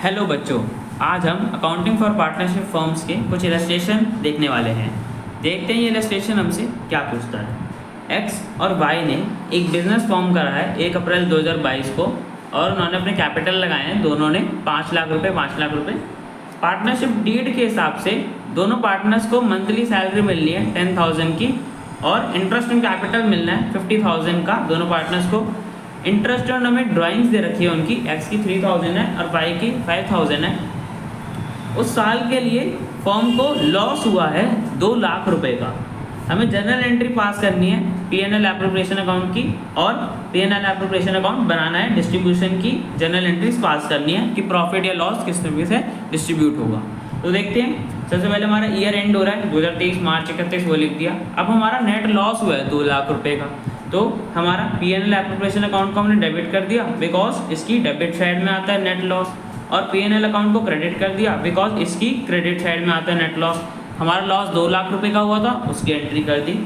Hello बच्चों, आज हम अकाउंटिंग फॉर पार्टनरशिप फर्म्स के कुछ इलस्ट्रेशन देखने वाले हैं। देखते हैं ये इलस्ट्रेशन हमसे क्या पूछता है। एक्स और वाई ने एक बिजनेस फॉर्म करा है 1 अप्रैल 2022 को और उन्होंने अपने कैपिटल लगाए हैं, दोनों ने 5 लाख रुपए। पार्टनरशिप डीड के हिसाब से दोनों पार्टनर्स को मंथली सैलरी मिलनी है 10,000 की और इंटरेस्ट ऑन कैपिटल मिलना है 50,000 का दोनों पार्टनर्स को। इंटरेस्ट ऑन हमें ड्राइंग्स दे रखी है उनकी, एक्स की 3,000 है और वाई की 5,000 है। उस साल के लिए फर्म को लॉस हुआ है 2 लाख रुपए का। हमें जनरल एंट्री पास करनी है P&L एप्रोप्रिएशन अकाउंट की और P&L एप्रोप्रिएशन अकाउंट बनाना है, डिस्ट्रीब्यूशन की जनरल एंट्रीज पास करनी है कि प्रॉफिट या लॉस किस तरीके से डिस्ट्रीब्यूट होगा। तो देखते हैं, सबसे पहले हमारा ईयर एंड हो रहा है 2023 मार्च 31 वो लिख दिया। अब हमारा नेट लॉस हुआ है 2 लाख रुपए का, तो हमारा P&L एप्रोप्रिएशन अकाउंट को हमने डेबिट कर दिया बिकॉज इसकी डेबिट साइड में आता है नेट लॉस, और P&L अकाउंट को क्रेडिट कर दिया बिकॉज इसकी क्रेडिट साइड में आता है नेट लॉस। हमारा लॉस 2 लाख रुपए का हुआ था, उसकी एंट्री कर दी।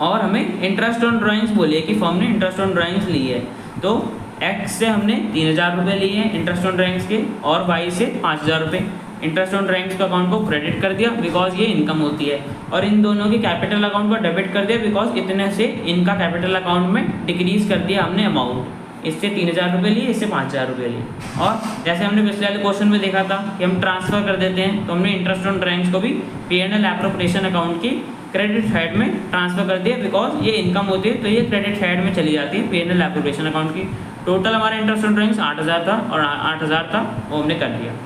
और हमें इंटरेस्ट ऑन ड्राइंग्स बोलिए कि फर्म ने इंटरेस्ट ऑन ड्राइंग्स ली है, तो एक्स से हमने 3,000 रुपये लिए हैं इंटरेस्ट ऑन ड्राइंग्स के और वाई से 5,000 रुपये। इंटरेस्ट ऑन ड्राइंग्स का अकाउंट को क्रेडिट कर दिया बिकॉज ये इनकम होती है, और इन दोनों के कैपिटल अकाउंट को डेबिट कर दिया बिकॉज इतने से इनका कैपिटल अकाउंट में डिक्रीज कर दिया हमने अमाउंट। इससे 3,000 रुपये लिए, इससे 5,000 रुपये लिए। और जैसे हमने पिछले वाले क्वेश्चन में देखा था कि हम ट्रांसफ़र कर देते हैं, तो हमने इंटरेस्ट ऑन ड्राइंग्स को भी P&L एप्रोप्रिएशन अकाउंट की क्रेडिट साइड में ट्रांसफ़र कर दिया बिकॉज ये इनकम होती है, तो ये क्रेडिट साइड में चली जाती है P&L एप्रोप्रिएशन अकाउंट की। टोटल हमारा इंटरेस्ट ऑन ड्राइंग्स 8,000 था और 8,000 था वो हमने कर दिया।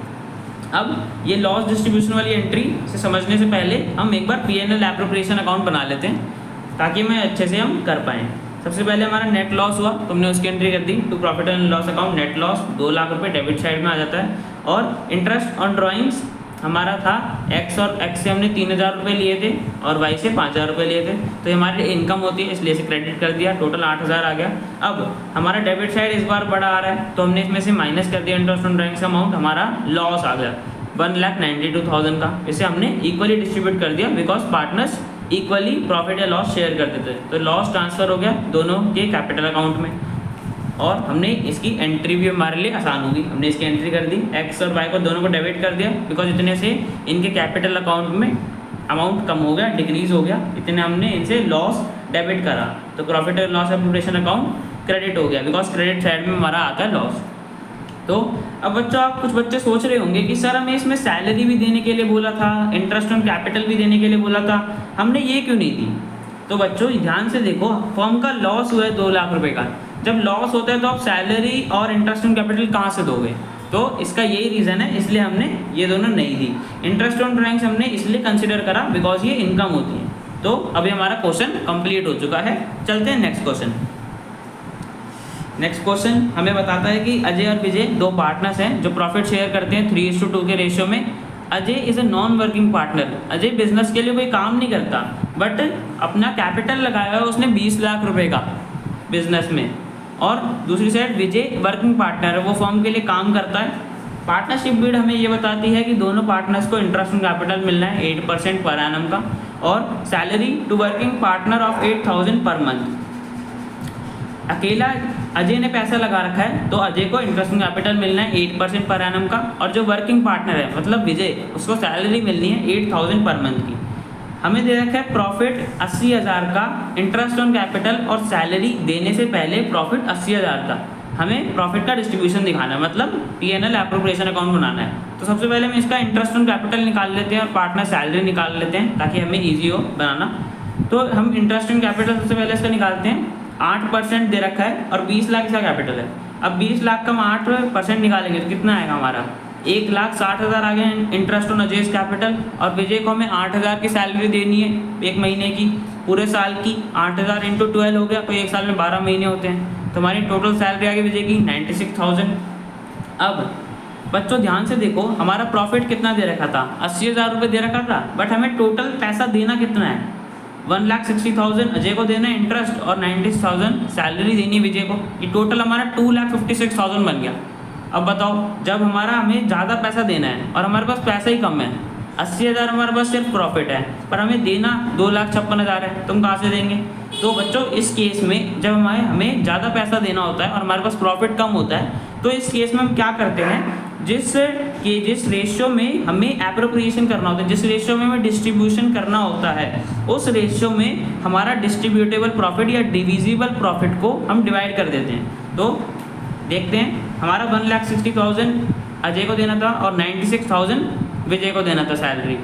अब ये लॉस डिस्ट्रीब्यूशन वाली एंट्री से समझने से पहले हम एक बार P&L एप्रोप्रिएशन अकाउंट बना लेते हैं ताकि मैं अच्छे से हम कर पाएँ। सबसे पहले हमारा नेट लॉस हुआ, तुमने उसकी एंट्री कर दी to profit and loss account. Net loss 2 lakh रुपए डेबिट साइड में आ जाता है। और इंटरेस्ट ऑन ड्राइंग्स हमारा था एक्स, और एक्स से हमने 3,000 रुपये लिए थे और वाई से 5,000 रुपये लिए थे, तो हमारी इनकम होती है इसलिए इसे क्रेडिट कर दिया, टोटल 8,000 आ गया। अब हमारा डेबिट साइड इस बार बड़ा आ रहा है, तो हमने इसमें से माइनस कर दिया इंटरेस्ट ऑन ड्राइंग्स अमाउंट, हमारा लॉस आ गया 1,92,000 का। इसे हमने इक्वली डिस्ट्रीब्यूट कर दिया बिकॉज पार्टनर्स इक्वली प्रॉफिट या लॉस शेयर कर देते हैं, तो लॉस ट्रांसफ़र हो गया दोनों के कैपिटल अकाउंट में। और हमने इसकी एंट्री भी हमारे लिए आसान होगी, हमने इसकी एंट्री कर दी, एक्स और वाई को दोनों को डेबिट कर दिया बिकॉज इतने से इनके कैपिटल अकाउंट में अमाउंट कम हो गया, डिक्रीज हो गया, इतने हमने इनसे लॉस डेबिट करा, तो प्रॉफिट और लॉस एप्रोप्रिएशन अकाउंट क्रेडिट हो गया बिकॉज क्रेडिट साइड में हमारा आता है लॉस। तो अब बच्चों, आप कुछ बच्चे सोच रहे होंगे कि सर हमें इसमें सैलरी भी देने के लिए बोला था, इंटरेस्ट ऑन कैपिटल भी देने के लिए बोला था, हमने ये क्यों नहीं दी। तो बच्चों ध्यान से देखो, फर्म का लॉस हुआ है 2 लाख रुपए का। जब लॉस होता है तो आप सैलरी और इंटरेस्ट ऑन कैपिटल कहाँ से दोगे, तो इसका यही रीज़न है, इसलिए हमने ये दोनों नहीं दी। इंटरेस्ट ऑन ड्राइंग्स हमने इसलिए कंसिडर करा बिकॉज ये इनकम होती है। तो अभी हमारा क्वेश्चन कंप्लीट हो चुका है। चलते हैं नेक्स्ट क्वेश्चन। नेक्स्ट क्वेश्चन हमें बताता है कि अजय और विजय 2 पार्टनर्स हैं जो प्रॉफिट शेयर करते हैं 3:2 के रेशियो में। Ajay is a non working partner. Ajay business के लिए कोई काम नहीं करता, बट अपना कैपिटल लगाया है उसने 20 लाख रुपए का बिजनेस में। और दूसरी साइड विजय वर्किंग पार्टनर है, वो फर्म के लिए काम करता है। पार्टनरशिप बीड हमें ये बताती है कि दोनों पार्टनर्स को इंटरेस्ट ऑन कैपिटल मिलना है 8% पर एनम का, और salary to working partner of 8,000 per month. अकेला अजय ने पैसा लगा रखा है, तो अजय को इंटरेस्ट ऑन कैपिटल मिलना है 8% पर एनम का, और जो वर्किंग पार्टनर है मतलब विजय, उसको सैलरी मिलनी है 8,000 पर मंथ की। हमें दे रखा है प्रॉफिट 80,000 का, इंटरेस्ट ऑन कैपिटल और सैलरी देने से पहले प्रॉफिट 80,000 का। हमें प्रॉफिट का डिस्ट्रीब्यूशन दिखाना है, मतलब P&L एप्रोप्रिएशन अकाउंट बनाना है। तो सबसे पहले हम इसका इंटरेस्ट ऑन कैपिटल निकाल लेते हैं और पार्टनर सैलरी निकाल लेते हैं ताकि हमें ईजी हो बनाना। तो हम इंटरेस्ट ऑन कैपिटल सबसे पहले इसका निकालते हैं। 8% दे रखा है और 20 लाख इसका कैपिटल है। अब 20 लाख का हम 8% निकालेंगे तो कितना आएगा हमारा, 1,60,000 आ गया इंटरेस्ट ऑन अजयस कैपिटल। और विजय को हमें 8,000 की सैलरी देनी है 1 महीने की, पूरे साल की 8,000 × 12 हो गया, तो 1 साल में 12 महीने होते हैं, तो हमारी टोटल सैलरी आ गई विजय की 96,000। अब बच्चों ध्यान से देखो, हमारा प्रॉफिट कितना दे रखा था, 80,000 रुपये दे रखा था, बट हमें टोटल पैसा देना कितना है, 1,60,000 अजय को देना है इंटरेस्ट और 96,000 सैलरी देनी है विजय को। ये टोटल हमारा 2,56,000 बन गया। अब बताओ, जब हमें ज़्यादा पैसा देना है और हमारे पास पैसा ही कम है, 80,000 हमारे पास सिर्फ प्रॉफिट है, पर हमें देना 2,56,000 है, तुम कहाँ से देंगे। तो बच्चों इस केस में जब हमें ज़्यादा पैसा देना होता है और हमारे पास प्रॉफिट कम होता है, तो इस केस में हम क्या करते हैं, जिस रेशियो में हमें एप्रोप्रिएशन करना होता है, जिस रेशियो में हमें डिस्ट्रीब्यूशन करना होता है, उस रेशियो में हमारा डिस्ट्रीब्यूटेबल प्रॉफिट या डिविजिबल प्रॉफिट को हम डिवाइड कर देते हैं। तो देखते हैं, हमारा 1,60,000 अजय को देना था और 96,000 विजय को देना था सैलरी।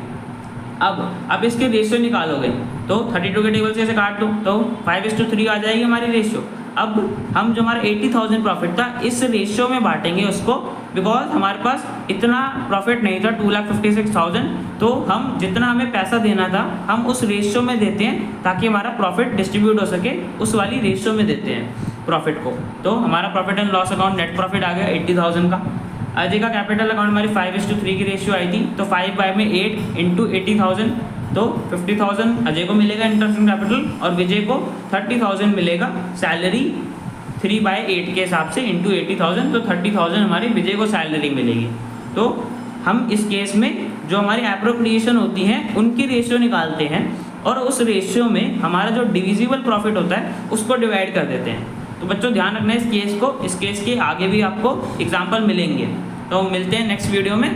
अब इसके रेशियो निकालोगे तो 32 के टेबल से ऐसे काट दो तो 5:3 आ जाएगी हमारी रेशियो। अब हम जो हमारा 80,000 प्रॉफिट था इस रेशियो में बांटेंगे उसको, बिकॉज हमारे पास इतना प्रॉफिट नहीं था 2,56,000, तो हम जितना हमें पैसा देना था हम उस रेशियो में देते हैं ताकि हमारा प्रॉफिट डिस्ट्रीब्यूट हो सके, उस वाली रेशियो में देते हैं प्रॉफिट को। तो हमारा profit and loss account net profit आ गया 80,000 का। अजय का कैपिटल अकाउंट हमारी 5:3 की रेशियो आई थी, तो 5 में 8 इंटू 80,000, तो 50,000 अजय को मिलेगा इंटरेस्ट एंड कैपिटल और विजय को 30,000 मिलेगा सैलरी 3/8 के हिसाब से इंटू 80,000, तो 30,000 हमारी विजय को सैलरी मिलेगी। तो हम इस केस में जो हमारी एप्रोप्रिएशन होती है उनकी रेशियो निकालते हैं और उस रेशियो में हमारा जो डिविजिबल प्रॉफिट होता है उसको डिवाइड कर देते हैं। तो बच्चों ध्यान रखना है इस केस को, इस केस के आगे भी आपको एग्जाम्पल मिलेंगे। तो मिलते हैं नेक्स्ट वीडियो में।